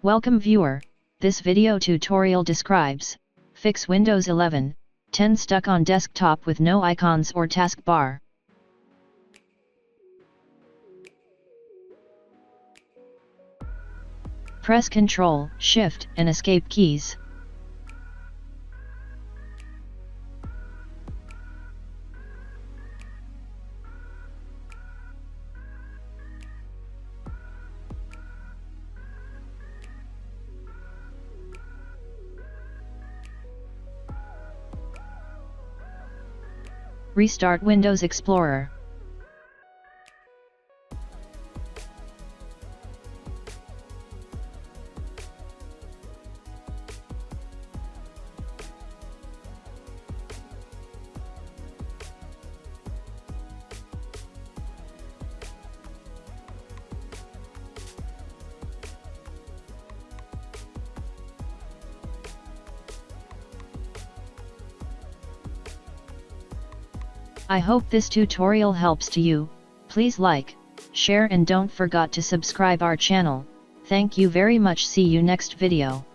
Welcome viewer, this video tutorial describes, fix Windows 11, 10 stuck on desktop with no icons or taskbar. Press Ctrl, Shift and Escape keys. Restart Windows Explorer. I hope this tutorial helps to you. Please like, share and don't forget to subscribe our channel. Thank you very much. See you next video.